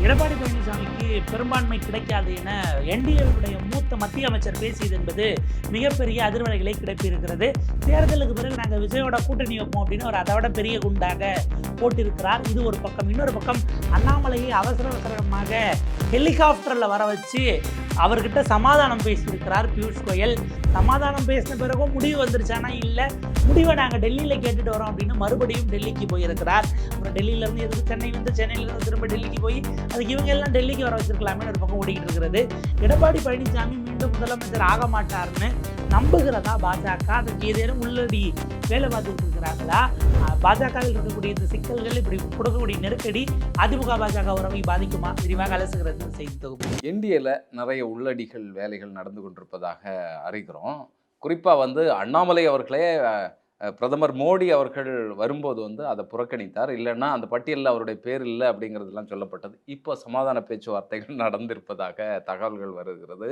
எடப்பாடி பழனிசாமிக்கு பெரும்பான்மை கிடைக்காது என என்டிஏவுடைய மூத்த மத்திய அமைச்சர் பேசியது என்பது மிகப்பெரிய அதிர்வலைகளை கிடைப்பிருக்கிறது. தேர்தலுக்கு பிறகு நாங்கள் விஜயோட கூட்டணி வைப்போம் அப்படின்னு ஒரு அதை விட பெரிய குண்டாக போட்டிருக்கிறார். இது ஒரு பக்கம். இன்னொரு பக்கம் அண்ணாமலையை அவசரமாக ஹெலிகாப்டரில் வர வச்சு அவர்கிட்ட சமாதானம் பேசியிருக்கிறார் பியூஷ் கோயல். சமாதானம் பேசின பிறகும் முடிவு வந்துருச்சானா இல்லை, முடிவை நாங்கள் டெல்லியில் கேட்டுட்டு வரோம் அப்படின்னு மறுபடியும் டெல்லிக்கு போயிருக்கிறார். அப்புறம் டெல்லியிலேருந்து எதுக்கு சென்னை வந்து சென்னையிலேருந்து திரும்ப டெல்லிக்கு போய் அதுக்கு இவங்க எல்லாம் டெல்லிக்கு வர வச்சிருக்கலாமே ஒரு பக்கம் ஓடிக்கிட்டு இருக்கிறது. எடப்பாடி பழனிசாமி மீண்டும் முதலமைச்சர் ஆக மாட்டார்னு நம்புகிறதா பாஜக? அதுக்கு ஏதேனும் உள்ளடி வேலை பார்த்துட்டு இருக்கிறாங்களா? பாஜகவில் இருக்கக்கூடிய இந்த சிக்கல்கள், இப்படி கொடுக்கக்கூடிய நெருக்கடி அதிமுக பாஜக உறவை பாதிக்குமா? விரிவாக அலசுகிறது செய்தி தொகுப்பு. என்டிஏல நிறைய உள்ளடிகள் வேலைகள் நடந்து கொண்டிருப்பதாக அறிகிறோம். குறிப்பாக அண்ணாமலை அவர்களே பிரதமர் மோடி அவர்கள் வரும்போது அதை புறக்கணித்தார். இல்லைன்னா அந்த பட்டியலில் அவருடைய பேர் இல்லை அப்படிங்கிறதுலாம் சொல்லப்பட்டது. இப்போ சமாதான பேச்சுவார்த்தைகள் நடந்திருப்பதாக தகவல்கள் வருகிறது.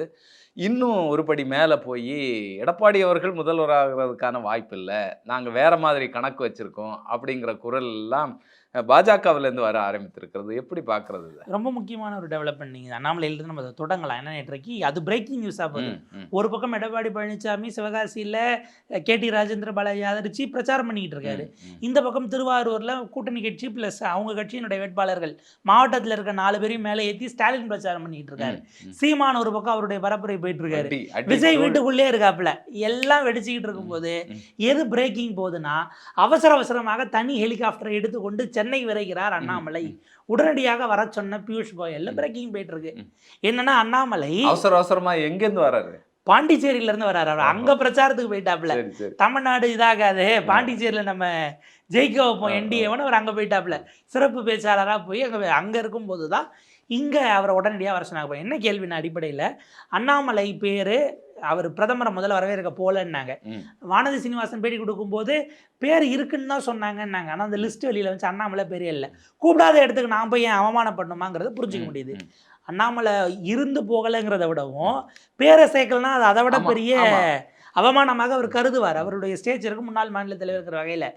இன்னும் ஒருபடி மேலே போய் எடப்பாடி அவர்கள் முதல்வராகிறதுக்கான வாய்ப்பு இல்லை, நாங்கள் வேறு மாதிரி கணக்கு வச்சுருக்கோம் அப்படிங்கிற குரல் எல்லாம் பாஜகவிலேருந்து வர ஆரம்பித்திருக்கிறது. எப்படி பார்க்குறது? ரொம்ப முக்கியமான ஒரு டெவலப்மெண்ட். நீங்கள் அண்ணாமலையிலிருந்து நம்ம அதை தொடங்கலாம். ஏன்னா நேற்றைக்கு அது பிரேக்கிங் நியூஸாக போகுது. ஒரு பக்கம் எடப்பாடி பழனிசாமி சிவகாசியில் கேடி ராஜேந்திர பாலாஜி ஆதரிச்சு பிரச்சாரம் பண்ணிக்கிட்டு இருக்காரு. இந்த பக்கம் திருவாரூரில் கூட்டணி கட்சி ப்ளஸ் அவங்க கட்சியினுடைய வேட்பாளர்கள் மாவட்டத்தில் இருக்க 4 பேரையும் மேலே ஏற்றி ஸ்டாலின் பிரச்சாரம் பண்ணிக்கிட்டு இருக்காரு. சீமான் ஒரு பக்கம் அவருடைய பரப்புரை போயிட்டு இருக்காரு. விஜய் வீட்டுக்குள்ளே இருக்காப்புல. எல்லாம் வெடிச்சுக்கிட்டு இருக்கும்போது எது பிரேக்கிங் போகுதுன்னா, அவசரமாக தனி ஹெலிகாப்டரை எடுத்துக்கொண்டு சென்னை விரைகிறார் அண்ணாமலை. உடனடியாக வர சொன்ன பியூஷ் கோயல் பிரேக்கிங் போயிட்டு இருக்கு. என்னன்னா, அண்ணாமலை அவசரமா எங்கேருந்து வர்றாரு? பாண்டிச்சேரியில இருந்து வர்றாரு. அவர் அங்க பிரச்சாரத்துக்கு போயிட்டாப்ல. தமிழ்நாடு இதாகாது, பாண்டிச்சேரியில நம்ம ஜெயிக்க வைப்போம் என்டிஏவனு அவர் அங்க போயிட்டாப்ல. சிறப்பு பேச்சாளராக போய் அங்க இருக்கும் போதுதான் இங்க அவரை உடனடியாக வர சொன்னாங்க. என்ன கேள்வின அடிப்படையில், அண்ணாமலை பேரு அவர் பிரதமரை முதல்ல வரவேற்க போலன்னாங்க. வானதி சீனிவாசன் பேட்டி கொடுக்கும்போது பேர் இருக்குன்னு தான் சொன்னாங்கன்னாங்க. ஆனால் அந்த லிஸ்ட் வெளியில் வச்சு அண்ணாமலை பேரே இல்லை. கூப்பிடாத இடத்துக்கு நான் போய் ஏன் அவமானப்படணுமாங்கிறத புரிஞ்சிக்க முடியுது. அண்ணாமலை இருந்து போகலைங்கிறத விடவும் பேரை சேர்க்கலன்னா அது அதை விட பெரிய அவமானமாக அவர் கருதுவார். அவருடைய ஸ்டேச்சருக்கு முன்னாள் மாநில தலைவர் இருக்கிற வகையில்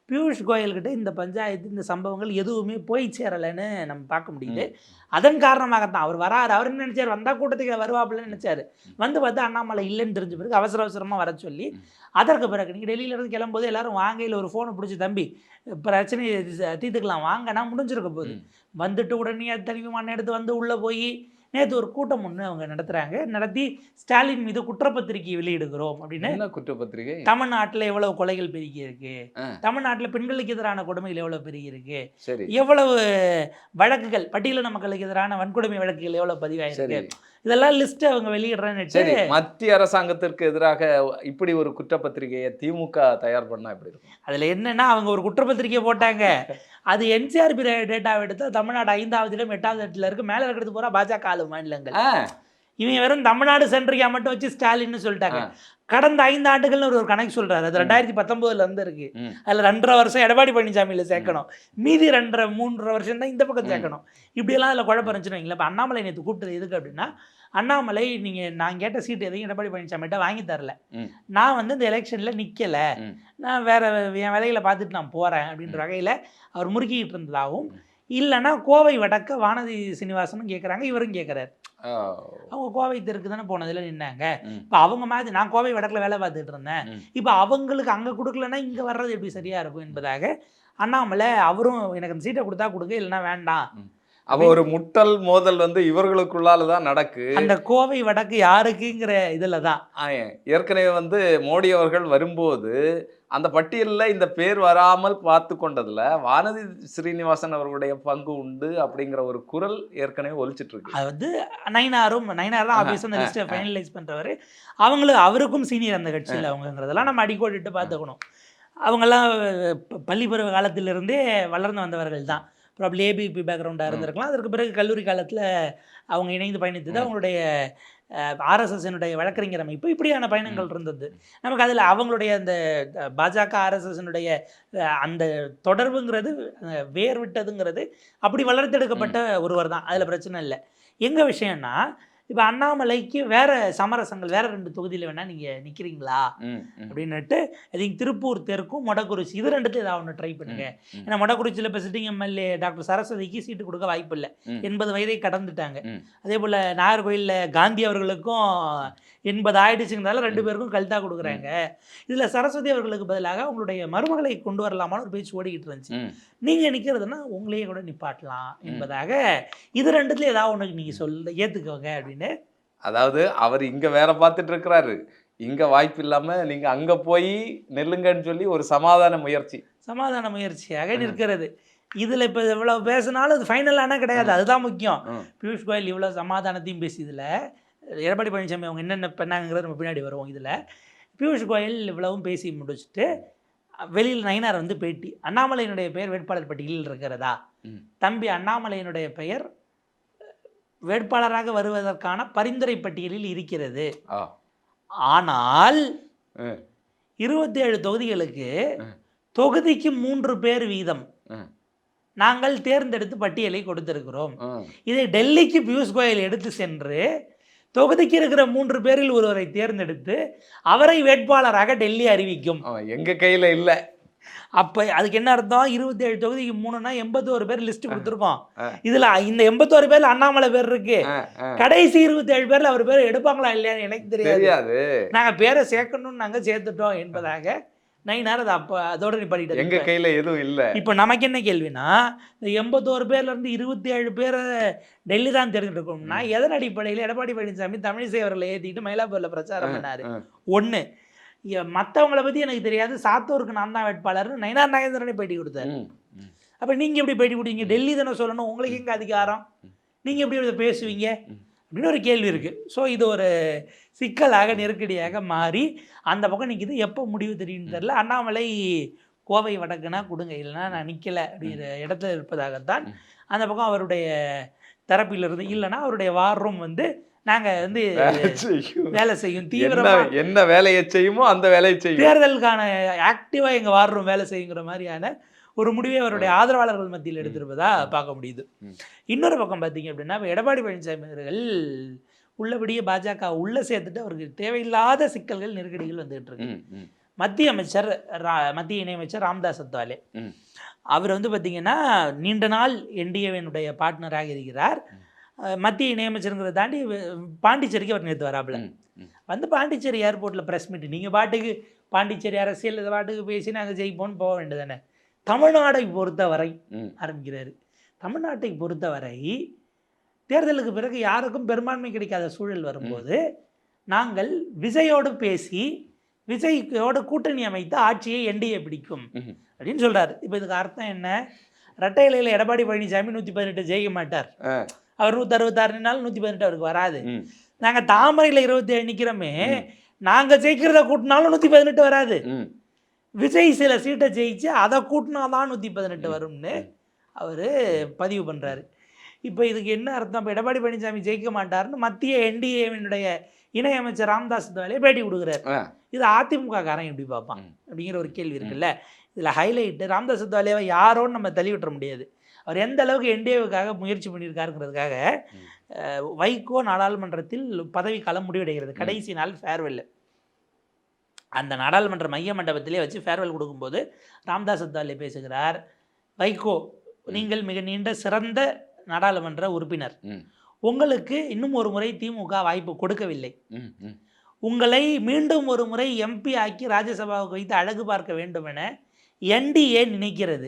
பியூஷ் கோயல்கிட்ட இந்த பஞ்சாயத்து, இந்த சம்பவங்கள் எதுவுமே போய் சேரலைன்னு நம்ம பார்க்க முடியுது. அதன் காரணமாகத்தான் அவர் வராரு. அவர் என்ன நினைச்சார், வந்தால் கூட்டத்துக்கு வருவாப்புலன்னு நினைச்சாரு. பார்த்தா அண்ணாமலை இல்லைன்னு தெரிஞ்ச பிறகு அவசரமாக வர சொல்லி, அதற்கு பிறகு நீங்கள் டெல்லியிலேருந்து கிளம்பும்போது எல்லாரும் வாங்கையில் ஒரு ஃபோனை பிடிச்சி, தம்பி பிரச்சனையை தீர்த்துக்கலாம் வாங்க, முடிஞ்சிருக்க போகுது. வந்துட்டு உடனே தனிமான எடுத்து உள்ளே போய் நேற்று ஒரு கூட்டம் ஒன்று அவங்க நடத்தி ஸ்டாலின் மீது குற்றப்பத்திரிகை வெளியிடுகிறோம் அப்படின்னு. குற்றப்பத்திரிகை? தமிழ்நாட்டில் எவ்வளவு கொலைகள் பெருகி இருக்கு, தமிழ்நாட்டில் பெண்களுக்கு எதிரான கொடுமைகள் எவ்வளவு பெருகி இருக்கு, எவ்வளவு வழக்குகள், பட்டியலின மக்களுக்கு எதிரான வன்கொடுமை வழக்குகள் எவ்வளவு பதிவாயிருக்கு, இதெல்லாம் லிஸ்ட் அவங்க வெளியிடுறேன்னு. மத்திய அரசாங்கத்திற்கு எதிராக இப்படி ஒரு குற்றப்பத்திரிகையை திமுக தயார் பண்ணா எப்படி இருக்கும்? அதுல என்னன்னா, அவங்க ஒரு குற்றப்பத்திரிகை போட்டாங்க. அது என்சிஆர்பி டேட்டாவை எடுத்து தமிழ்நாடு 5வது இடம் 8வது இடத்துல இருக்கு. மேலே இருக்கிறது பூரா பாஜக ஆளு மாநிலங்கள். இவங்க வெறும் தமிழ்நாடு சென்ட்ரிக்கா மட்டும் வச்சு ஸ்டாலின்னு சொல்லிட்டாங்க. கடந்த 5 ஆண்டுகள்னு ஒரு கணக்கு சொல்றாரு. அது 2019 இருந்து இருக்கு. அதுல 2.5 வருஷம் எடப்பாடி பழனிசாமியில சேர்க்கணும், மீதி 2.5-3 வருஷம் தான் இந்த பக்கம் சேர்க்கணும். இப்படியெல்லாம் அதில் குழப்பம் இருந்துச்சுன்னு வைங்களேன். இப்போ அண்ணாமலை நேற்று கூப்பிட்டது எதுக்கு அப்படின்னா, அண்ணாமலை நான் கேட்ட சீட்டு எதையும் எடப்பாடி பழனிசாமிகிட்ட வாங்கி தரல, நான் இந்த எலெக்ஷனில் நிற்கலை, நான் வேற என் வேலைகளை பார்த்துட்டு நான் போகிறேன் அப்படின்ற வகையில் அவர் முறுக்கிக்கிட்டு இருந்ததாகவும், இல்லைன்னா கோவை வடக்க வானதி சீனிவாசனும் கேட்குறாங்க, இவரும் கேட்குறாரு. அவங்க கோவை தெற்கு தானே போனதுல நின்னாங்க. இப்போ அவங்க மாதிரி நான் கோவை வடக்கில் வேலை பார்த்துட்டு இருந்தேன், இப்போ அவங்களுக்கு அங்கே கொடுக்கலன்னா இங்கே வர்றது எப்படி சரியா இருக்கும் என்பதாக அண்ணாமலை அவரும் எனக்கு அந்த சீட்டை கொடுத்தா கொடுங்க, இல்லைன்னா வேண்டாம். அவ ஒரு முட்டல் மோதல் இவர்களுக்குள்ளாலதான் நடக்கு. அந்த கோவை வடக்கு யாருக்குங்கிற இதுல தான் ஏற்கனவே மோடி அவர்கள் வரும்போது அந்த பட்டியலில் இந்த பேர் வராமல் பார்த்து கொண்டதுல வானதி ஸ்ரீனிவாசன் அவர்களுடைய பங்கு உண்டு அப்படிங்கிற ஒரு குரல் ஏற்கனவே ஒலிச்சிட்டு இருக்கு. அது நயினார் தான் ஆபீஸ் அந்த லிஸ்ட்டை ஃபைனலைஸ் பண்றவர். அவருக்கும் சீனியர் அந்த கட்சியில் அவங்கிறதெல்லாம் நம்ம அடிக்கோடிட்டு பார்த்துக்கணும். அவங்கெல்லாம் பள்ளி பருவ காலத்திலிருந்தே வளர்ந்து வந்தவர்கள் தான். ப்ராப்ளி ஏபிபி பேக்ரவுண்டாக இருந்திருக்கலாம். அதற்கு பிறகு கல்லூரி காலத்தில் அவங்க இணைந்து பயணித்தது அவங்களுடைய ஆர்எஸ்எஸ்னுடைய வழக்கறிஞர் அமைப்பு. இப்படியான பயணங்கள் இருந்தது நமக்கு. அதில் அவங்களுடைய அந்த பாஜக ஆர்எஸ்எஸ்னுடைய அந்த தொடர்புங்கிறது வேர் விட்டதுங்கிறது அப்படி வளர்த்தெடுக்கப்பட்ட ஒருவர் தான். அதில் பிரச்சனை இல்லை. எங்கள் விஷயம்னா, இப்போ அண்ணாமலைக்கு வேற சமரசங்கள் வேற 2 தொகுதியில் வேணா நீங்கள் நிற்கிறீங்களா அப்படின்னுட்டு அதுக்கு திருப்பூர் தெற்கும் மொடக்குறிச்சி இது 2த்துல ஏதாவது ஒன்று ட்ரை பண்ணுங்க. ஏன்னா மொடக்குறிச்சியில் இப்போ சிட்டிங் எம்எல்ஏ டாக்டர் சரஸ்வதிக்கு சீட்டு கொடுக்க வாய்ப்பு இல்லை, 80 வயதை கடந்துட்டாங்க. அதே போல் நாகர்கோயிலில் காந்தி அவர்களுக்கும் 80 ஆயிடுச்சுங்கிறதால 2 பேருக்கும் கல்தா கொடுக்குறாங்க. இதில் சரஸ்வதி அவர்களுக்கு பதிலாக உங்களுடைய மருமகளை கொண்டு வரலாமான்னு ஒரு பேச்சு ஓடிக்கிட்டு இருந்துச்சு. நீங்கள் நிற்கிறதுனா உங்களையே கூட நிப்பாட்டலாம் என்பதாக இது 2த்துல ஏதாவது ஒன்று நீங்கள் ஏற்றுக்கோங்க அப்படின்னு. அதாவது அவர் இங்கே வேற பார்த்துட்டு இருக்கிறாரு, இங்கே வாய்ப்பு இல்லாமல் நீங்கள் அங்கே போய் நெல்லுங்கன்னு சொல்லி ஒரு சமாதான முயற்சியாக நிற்கிறது. இதில் இப்போ இவ்வளோ பேசினாலும் அது ஃபைனலான கிடையாது, அதுதான் முக்கியம். பியூஷ் கோயல் இவ்வளோ சமாதானத்தையும் பேசி இதில் எடப்பாடி பழனிசாமி அவங்க என்னென்ன பண்ணாங்கிறது நம்ம பின்னாடி வருவோம். இதில் பியூஷ் கோயல் இவ்வளவும் பேசி முடிச்சுட்டு வெளியில் நயினார் வந்து பேட்டி, அண்ணாமலையினுடைய பெயர் வேட்பாளர் பட்டியலில் இருக்கிறதா, தம்பி அண்ணாமலையினுடைய பெயர் வேட்பாளராக வருவதற்கான பரிந்துரை பட்டியலில் இருக்கிறது, ஆனால் 27 தொகுதிகளுக்கு தொகுதிக்கு 3 பேர் வீதம் நாங்கள் தேர்ந்தெடுத்து பட்டியலை கொடுத்திருக்கிறோம். இதை டெல்லிக்கு பியூஷ் கோயல் எடுத்து சென்று தொகுதிக்கு இருக்கிற 3 பேரில் ஒருவரை தேர்ந்தெடுத்து அவரை வேட்பாளராக டெல்லி அறிவிக்கும். எங்க கையில இல்லை. அப்போ அதுக்கு என்ன அர்த்தம்? 27 தொகுதிக்கு 3னா 81 பேர் லிஸ்ட் கொடுத்துருக்கோம். இதுல இந்த 81 பேர்ல அண்ணாமலை பேர் இருக்கு. கடைசி 27 பேர்ல அவர் பேர் எடுப்பாங்களா இல்லையான்னு எனக்கு தெரியாது. நாங்க பேரை சேர்க்கணும்னு நாங்க சேர்த்துட்டோம் என்பதாக நயினார் அதை அப்போ அதோட நிப்பாட்டிட்டு எங்க கையில எதுவும் இல்லை. இப்போ நமக்கு என்ன கேள்வினா, இந்த 81 பேர்ல இருந்து 27 பேரை டெல்லி தான் தேர்ந்தெடுக்கணும்னா எதன் அடிப்படையில் எடப்பாடி பழனிசாமி தமிழிசை அவர்களை ஏற்றிட்டு மயிலாப்பூர்ல பிரச்சாரம் பண்ணாரு? ஒன்று, மற்றவங்களை பற்றி எனக்கு தெரியாது, சாத்தூருக்கு நான் தான் வேட்பாளர்னு நயினார் நாகேந்திரனே பேட்டி கொடுத்தாரு. அப்போ நீங்கள் எப்படி பேட்டி கொடுத்தீங்க? டெல்லி தானே சொல்லணும், உங்களுக்கு எங்கே அதிகாரம், நீங்கள் எப்படி இதை பேசுவீங்க அப்படின்னு ஒரு கேள்வி இருக்குது. ஸோ இது ஒரு சிக்கலாக நெருக்கடியாக மாறி அந்த பக்கம் நிற்கிது. எப்போ முடிவு தெரியும்னு தெரில. அண்ணாமலை கோவை வடக்குனா கொடுங்க, இல்லைன்னா நான் நிற்கலை அப்படிங்கிற இடத்துல இருப்பதாகத்தான் அந்த பக்கம் அவருடைய தரப்பிலிருந்து. இல்லைன்னா அவருடைய வார் ரூம் வந்து நாங்கள் வந்து வேலை செய்யும், தீவிரமாக என்ன வேலையை செய்யுமோ அந்த வேலையை செய்யும், தேர்தலுக்கான ஆக்டிவாக எங்கள் வார் ரூம் வேலை செய்யுங்கிற மாதிரியான ஒரு முடிவை அவருடைய ஆதரவாளர்கள் மத்தியில் எடுத்திருப்பதா பார்க்க முடியுது. இன்னொரு பக்கம் பார்த்தீங்க அப்படின்னா, இப்போ எடப்பாடி பழனிசாமி அவர்கள் உள்ளபடியே பாஜக உள்ளே சேர்த்துட்டு அவருக்கு தேவையில்லாத சிக்கல்கள் நெருக்கடிகள் வந்துகிட்டு இருக்கு. மத்திய இணையமைச்சர் ராம்தாஸ் அத்வாலே அவர் வந்து பார்த்தீங்கன்னா நீண்ட நாள் என்டிஏவினுடைய பார்ட்னராக இருக்கிறார். மத்திய இணையமைச்சருங்கிறத தாண்டி பாண்டிச்சேரிக்கு அவர் நேற்று வராப்புல வந்து பாண்டிச்சேரி ஏர்போர்ட்டில் ப்ரெஸ் மீட். நீங்கள் பாட்டுக்கு பாண்டிச்சேரி அரசியல் இதை பாட்டுக்கு பேசி நாங்கள் ஜெயிப்போன்னு போக வேண்டியதானே. தமிழ்நாட்டை பொறுத்தவரை ஆரம்பிக்கிறாரு. தமிழ்நாட்டை பொறுத்தவரை தேர்தலுக்கு பிறகு யாருக்கும் பெரும்பான்மை கிடைக்காத சூழல் வரும்போது நாங்கள் விஜயோடு பேசி விஜயோடு கூட்டணி அமைத்து ஆட்சியை என்டிஏ பிடிக்கும் அப்படின்னு சொல்கிறார். இப்போ இதுக்கு அர்த்தம் என்ன? ரெட்டை இலையில் எடப்பாடி பழனிசாமி 118 ஜெயிக்க மாட்டார். அவர் 166 118 அவருக்கு வராது. நாங்கள் தாமரையில் 27 நிற்கிறோமே, நாங்கள் ஜெயிக்கிறத கூட்டினாலும் 118 வராது. விஜய் சில சீட்டை ஜெயிச்சு அதை கூட்டினா தான் 118 வரும்னு அவர் பதிவு பண்ணுறாரு. இப்போ இதுக்கு என்ன அர்த்தம்? இப்போ எடப்பாடி பழனிசாமி ஜெயிக்க மாட்டார்னு மத்திய என்டிஏவினுடைய இணையமைச்சர் ராம்தாஸ் அத்வாலே பேட்டி கொடுக்குறாரு. இது அதிமுக காரன் எப்படி பார்ப்பான் அப்படிங்கிற ஒரு கேள்வி இருக்குல்ல. இதில் ஹைலைட்டு ராம்தாஸ் அத்வாலேவை யாரோன்னு நம்ம தள்ளி விட்டுற முடியாது. அவர் எந்த அளவுக்கு என்டிஏவுக்காக முயற்சி பண்ணியிருக்காருங்கிறதுக்காக வைகோ நாடாளுமன்றத்தில் பதவிக்காலம் முடிவடைகிறது. கடைசி நாள் ஃபேர்வெல். அந்த நாடாளுமன்ற மைய மண்டபத்திலே வச்சு ஃபேர்வெல் கொடுக்கும்போது ராம்தாஸ் அத்வாலே பேசுகிறார், வைகோ நீங்கள் மிக நீண்ட சிறந்த நாடாளுமன்ற உறுப்பினர், உங்களுக்கு இன்னும் ஒரு முறை திமுக வாய்ப்பு கொடுக்கவில்லை, உங்களை மீண்டும் ஒரு முறை எம்பி ஆக்கி ராஜ்யசபாவுக்கு வைத்து அழகு பார்க்க வேண்டும் என என்டிஏ நினைக்கிறது,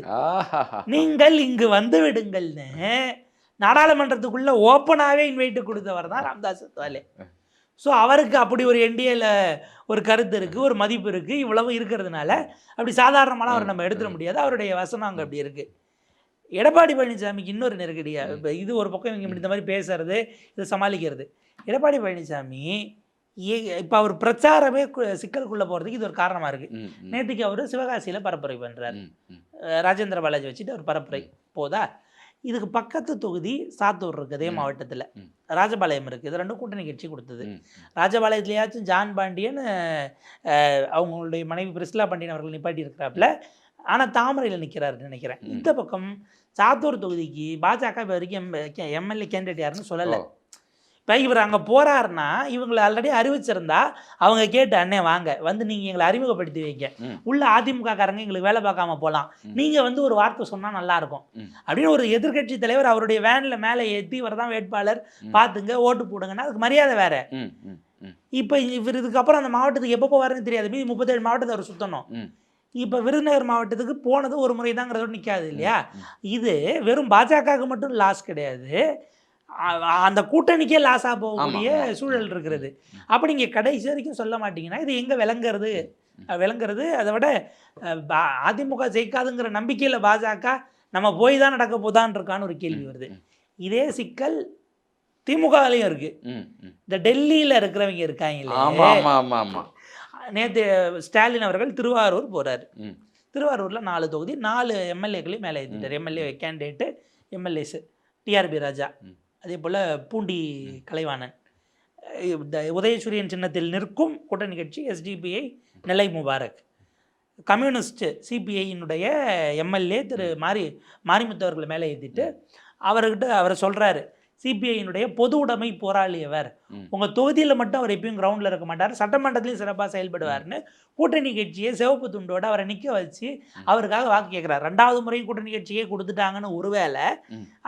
நீங்கள் இங்கு வந்து விடுங்கள்னு நாடாளுமன்றத்துக்குள்ள ஓப்பனாகவே இன்வைட்டு கொடுத்தவர் தான் ராம்தாஸ் அத்வாலே. ஸோ அவருக்கு அப்படி ஒரு என்டிஏல ஒரு கருத்து இருக்குது, ஒரு மதிப்பு இருக்குது, இவ்வளவு இருக்கிறதுனால அப்படி சாதாரணமாக அவர் நம்ம எடுத்துட முடியாது. அவருடைய வசனம் அங்கே அப்படி இருக்குது. எடப்பாடி பழனிசாமிக்கு இன்னொரு நெருக்கடியாக, இப்போ இது ஒரு பக்கம் இவங்க இந்த மாதிரி பேசுறது, இதை சமாளிக்கிறது. எடப்பாடி பழனிசாமி இப்போ அவர் பிரச்சாரமே சிக்கலுக்குள்ளே போகிறதுக்கு இது ஒரு காரணமாக இருக்குது. நேற்றுக்கு அவர் சிவகாசியில் பரப்புரை பண்ணுறாரு, ராஜேந்திர பாலாஜி வச்சுட்டு அவர் பரப்புரை போதா. இதுக்கு பக்கத்து தொகுதி சாத்தூர் இருக்குது, அதே மாவட்டத்தில் ராஜபாளையம் இருக்குது. இது ரெண்டும் கூட்டணி கட்சி கொடுத்தது. ராஜபாளையத்துலேயாச்சும் ஜான் பாண்டியன் அவங்களுடைய மனைவி பிரிஸ்லா பாண்டியன் அவர்கள் நிப்பாட்டி இருக்கிறாப்புல, ஆனால் தாமரையில் நிற்கிறாருன்னு நினைக்கிறேன். இந்த பக்கம் சாத்தூர் தொகுதிக்கு பாஜக இப்போ வரைக்கும் எம்எல்ஏ கேண்டிடேட் யாருன்னு சொல்லலை. இப்போ இவர் அங்கே போகிறாருன்னா இவங்களை ஆல்ரெடி அறிவிச்சிருந்தா அவங்க கேட்டு அண்ணே வாங்க வந்து நீங்கள் எங்களை அறிமுகப்படுத்தி வைங்க, உள்ள அதிமுக காரங்க எங்களுக்கு வேலை பார்க்காம போகலாம், நீங்கள் வந்து ஒரு வார்த்தை சொன்னால் நல்லாயிருக்கும் அப்படின்னு ஒரு எதிர்கட்சி தலைவர் அவருடைய வேனில் மேலே ஏற்றி இவர் தான் வேட்பாளர் பார்த்துங்க ஓட்டு போடுங்கன்னா அதுக்கு மரியாதை வேறு. இப்போ இவர் இதுக்கப்புறம் அந்த மாவட்டத்துக்கு எப்போ போவாருன்னு தெரியாது, மீதி 37 மாவட்டத்தை அவர் சுற்றணும். இப்போ விருதுநகர் மாவட்டத்துக்கு போனது ஒரு முறை தாங்கிறதோடு நிற்காது இல்லையா. இது வெறும் பாஜகவுக்கு மட்டும் லாஸ் கிடையாது, அந்த கூட்டணிக்கே லாஸாக போகக்கூடிய சூழல் இருக்கிறது. அப்போ நீங்கள் கடைசி வரைக்கும் சொல்ல மாட்டீங்கன்னா இது எங்கே விளங்குறது. அதை விட அதிமுக ஜெயிக்காதுங்கிற நம்பிக்கையில் பாஜக நம்ம போய் தான் நடக்க போதான்னு இருக்கான்னு ஒரு கேள்வி வருது. இதே சிக்கல் திமுகலையும் இருக்கு. இந்த டெல்லியில் இருக்கிறவங்க இருக்காங்க இல்லையா. நேற்று ஸ்டாலின் அவர்கள் திருவாரூர் போகிறார். திருவாரூரில் 4 தொகுதி 4 எம்எல்ஏக்களையும் மேலே ஏற்றிட்டார். எம்எல்ஏ கேண்டிடேட்டு, எம்எல்ஏஸு டிஆர்பி ராஜா, அதே போல் பூண்டி கலைவாணன், உதயசூரியன் சின்னத்தில் நிற்கும் கூட்டணி கட்சி எஸ்டிபிஐ நெல்லை முபாரக், கம்யூனிஸ்ட் சிபிஐயினுடைய எம்எல்ஏ திரு மாரிமுத்து அவர்களை மேலே ஏற்றிட்டு அவரை சொல்கிறாரு, சிபிஐயினுடைய பொது உடைமை போராளி அவர், உங்கள் தொகுதியில் மட்டும் அவர் எப்பயும் கிரவுண்டில் இருக்க மாட்டார், சட்டமன்றத்திலையும் சிறப்பாக செயல்படுவார்னு கூட்டணி கட்சியை சிவப்பு துண்டோடு அவரை நிற்க வச்சு அவருக்காக வாக்கு கேட்குறாரு. 2வது முறையும் கூட்டணி கட்சியே கொடுத்துட்டாங்கன்னு ஒருவேளை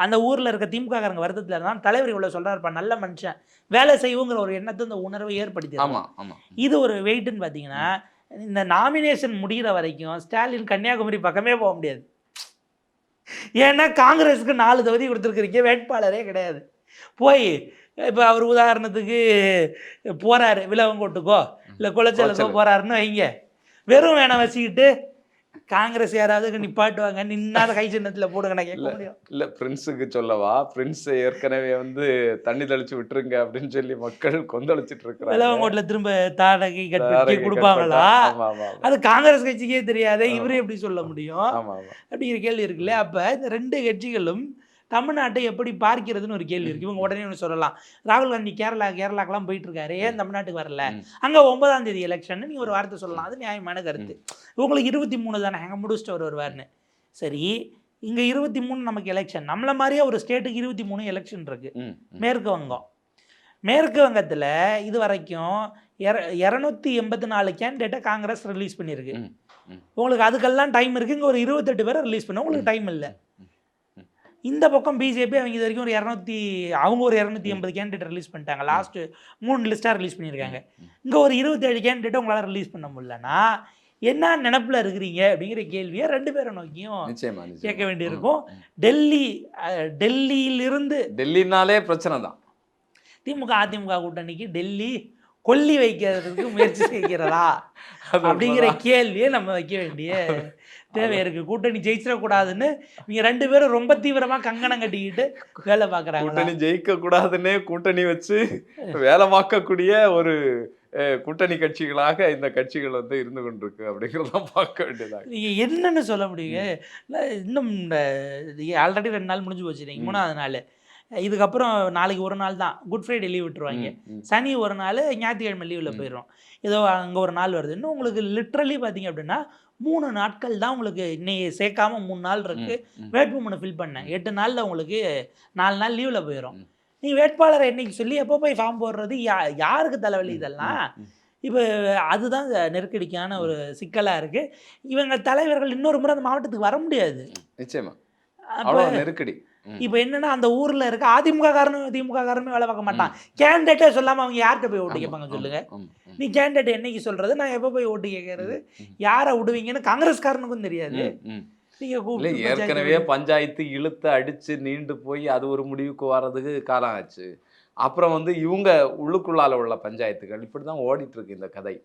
அந்த ஊரில் இருக்க திமுககாரங்க வருத்தத்தில் இருந்தால் தலைவர் இவ்வளோ சொல்கிறாருப்பா, நல்ல மனுஷன் வேலை செய்வோங்கிற ஒரு எண்ணத்தை இந்த உணர்வை ஏற்படுத்தி. இது ஒரு வெயிட்டுன்னு பார்த்தீங்கன்னா இந்த நாமினேஷன் முடிகிற வரைக்கும் ஸ்டாலின் கன்னியாகுமரி பக்கமே போக முடியாது. ஏன்னா காங்கிரஸுக்கு 4 தொகுதி கொடுத்துருக்குறீங்க, வேட்பாளரே கிடையாது. போய் இப்போ அவர் உதாரணத்துக்கு போகிறாரு விலவங்கோட்டுக்கோ இல்லை குளச்சலுக்கோ போகிறாருன்னு வைங்க, வெறும் வேணை வச்சுக்கிட்டு காங்கிரஸ் யாராவது நிப்பாட்டுவாங்க, நின்னாத கை சின்னத்தில் போடுங்க நான் கேட்க முடியும். இல்லை பிரின்ஸுக்கு சொல்லவா, பிரின்ஸ் ஏற்கனவே வந்து தண்ணி தெளிச்சு விட்டுருங்க அப்படின்னு சொல்லி மக்கள் கொந்தளிச்சிட்டு இருக்கிறாங்க. விலவங்கோட்டில் திரும்ப தாடகை கட்டி கொடுப்பாங்களா, அது காங்கிரஸ் கட்சிக்கே தெரியாதே, இவரே எப்படி சொல்ல முடியும் அப்படிங்கிற கேள்வி இருக்குல்ல. அப்போ இந்த 2 கட்சிகளும் தமிழ்நாட்டை எப்படி பார்க்கிறதுன்னு ஒரு கேள்வி இருக்குது. இவங்க உடனே ஒன்று சொல்லலாம், ராகுல் காந்தி கேரளாக்கெல்லாம் போயிட்டு இருக்காரு, ஏன் தமிழ்நாட்டுக்கு வரல, அங்கே 9ஆம் தேதி எலெக்ஷன் நீங்கள் ஒரு வார்த்தை சொல்லலாம், அது நியாயமான கருத்து. உங்களுக்கு 23 தானே அங்கே முடிச்சுட்டு வருவார்னு. சரி, இங்கே 23 நமக்கு எலெக்ஷன், நம்மள மாதிரியே ஒரு ஸ்டேட்டுக்கு 23 எலெக்ஷன் இருக்குது. மேற்கு வங்கத்தில் இது வரைக்கும் 284 கேண்டிடேட்டை காங்கிரஸ் ரிலீஸ் பண்ணியிருக்கு. உங்களுக்கு அதுக்கெல்லாம் டைம் இருக்குது. இங்கே ஒரு 28 பேரை ரிலீஸ் பண்ண உங்களுக்கு டைம் இல்லை. இந்த பக்கம் பிஜேபி அவங்க இது வரைக்கும் ஒரு 280 கேண்டிடேட் ரிலீஸ் பண்ணிட்டாங்க. லாஸ்ட்டு 3 லிஸ்ட்டாக ரிலீஸ் பண்ணியிருக்காங்க. இங்கே ஒரு 27 கேண்டிடேட்டை உங்களால் ரிலீஸ் பண்ண முடியலன்னா என்ன நினப்பில் இருக்கிறீங்க அப்படிங்கிற கேள்வியை 2 பேரை நோக்கியும் கேட்க வேண்டியிருக்கும். டெல்லினாலே பிரச்சனை தான். திமுக அதிமுக கூட்டணிக்கு டெல்லி கொல்லி வைக்கிறதுக்கு முயற்சி செய்கிறதா அப்படிங்கிற கேள்வியை நம்ம வைக்க வேண்டிய தேவை இருக்கு. கூட்டணி ஜெயிச்சிடக்கூடாதுன்னு இவங்க 2 பேரும் ரொம்ப தீவிரமாக கங்கணம் கட்டிக்கிட்டு வேலை பார்க்குறாங்க. கூட்டணி ஜெயிக்க கூடாதுன்னு கூட்டணி வச்சு வேலை பார்க்கக்கூடிய ஒரு கூட்டணி கட்சிகளாக இந்த கட்சிகள் வந்து இருந்து கொண்டிருக்கு அப்படிங்கிறதான் பார்க்க வேண்டியதாக. நீங்கள் என்னன்னு சொல்ல முடியுங்க. இன்னும் ஆல்ரெடி 2 நாள் முடிஞ்சு போச்சு, நீங்கள் 3ஆவது நாள். இதுக்கப்புறம் நாளைக்கு ஒரு நாள் தான் குட் ஃப்ரைடே லீவ் விட்டுருவாங்க, சனி ஒரு நாள், ஞாயிற்றுக்கிழமை லீவில் போயிடும். ஏதோ அங்கே ஒரு நாள் வருது. இன்னும் உங்களுக்கு லிட்ரலி பார்த்தீங்க அப்படின்னா 3 நாட்கள் தான் உங்களுக்கு இன்னைக்கு சேர்க்காம 3 நாள் இருக்குது. வேட்புமனு ஃபில் பண்ணேன் 8 நாளில் உங்களுக்கு 4 நாள் லீவில் போயிடும். நீ வேட்பாளரை என்னைக்கு சொல்லி எப்போ போய் ஃபார்ம் போடுறது, யாருக்கு தலைவலி இதெல்லாம். இப்போ அதுதான் நெருக்கடிக்கான ஒரு சிக்கலாக இருக்குது. இவங்க தலைவர்கள் இன்னொரு முறை அந்த மாவட்டத்துக்கு வர முடியாது. நிச்சயமா அப்போ நெருக்கடி. இப்போ என்னன்னா அந்த ஊரில் இருக்க அதிமுக காரனுமே வேலை பார்க்க மாட்டான். கேண்டிடேட்டே சொல்லாமல் அவங்க யார்கிட்ட போய் ஓட்டு கேட்பாங்க சொல்லுங்க. நீ கேண்டிடேட் என்னைக்கு சொல்றது, நான் எப்போ போய் ஓட்டு கேட்கறது, யாரை விடுவீங்கன்னு காங்கிரஸ்காரனுக்கும் தெரியாது. ஏற்கனவே பஞ்சாயத்து இழுத்து அடிச்சு நீண்டு போய் அது ஒரு முடிவுக்கு வர்றதுக்கு காலம் ஆச்சு. அப்புறம் வந்து இவங்க உள்ளுக்குள்ளால உள்ள பஞ்சாயத்துகள் இப்படி தான் ஓடிட்டு இருக்கு இந்த கதை.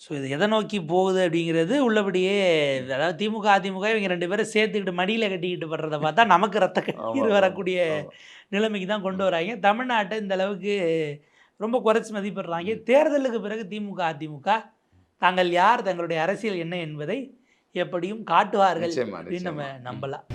ஸோ இது எதை நோக்கி போகுது அப்படிங்கிறது உள்ளபடியே, அதாவது திமுக அதிமுக இவங்க 2 பேரும் சேர்த்துக்கிட்டு மடியில் கட்டிக்கிட்டு படுறதை பார்த்தா நமக்கு ரத்த கண்ணீர் வரக்கூடிய நிலைமைக்கு தான் கொண்டு வராங்க. தமிழ்நாட்டை இந்த அளவுக்கு ரொம்ப குறைச்சி மதிப்பிடுறாங்க. தேர்தலுக்கு பிறகு திமுக அதிமுக தாங்கள் யார், தங்களுடைய அரசியல் என்ன என்பதை எப்படியும் காட்டுவார்கள் அப்படின்னு நம்ம நம்பலாம்.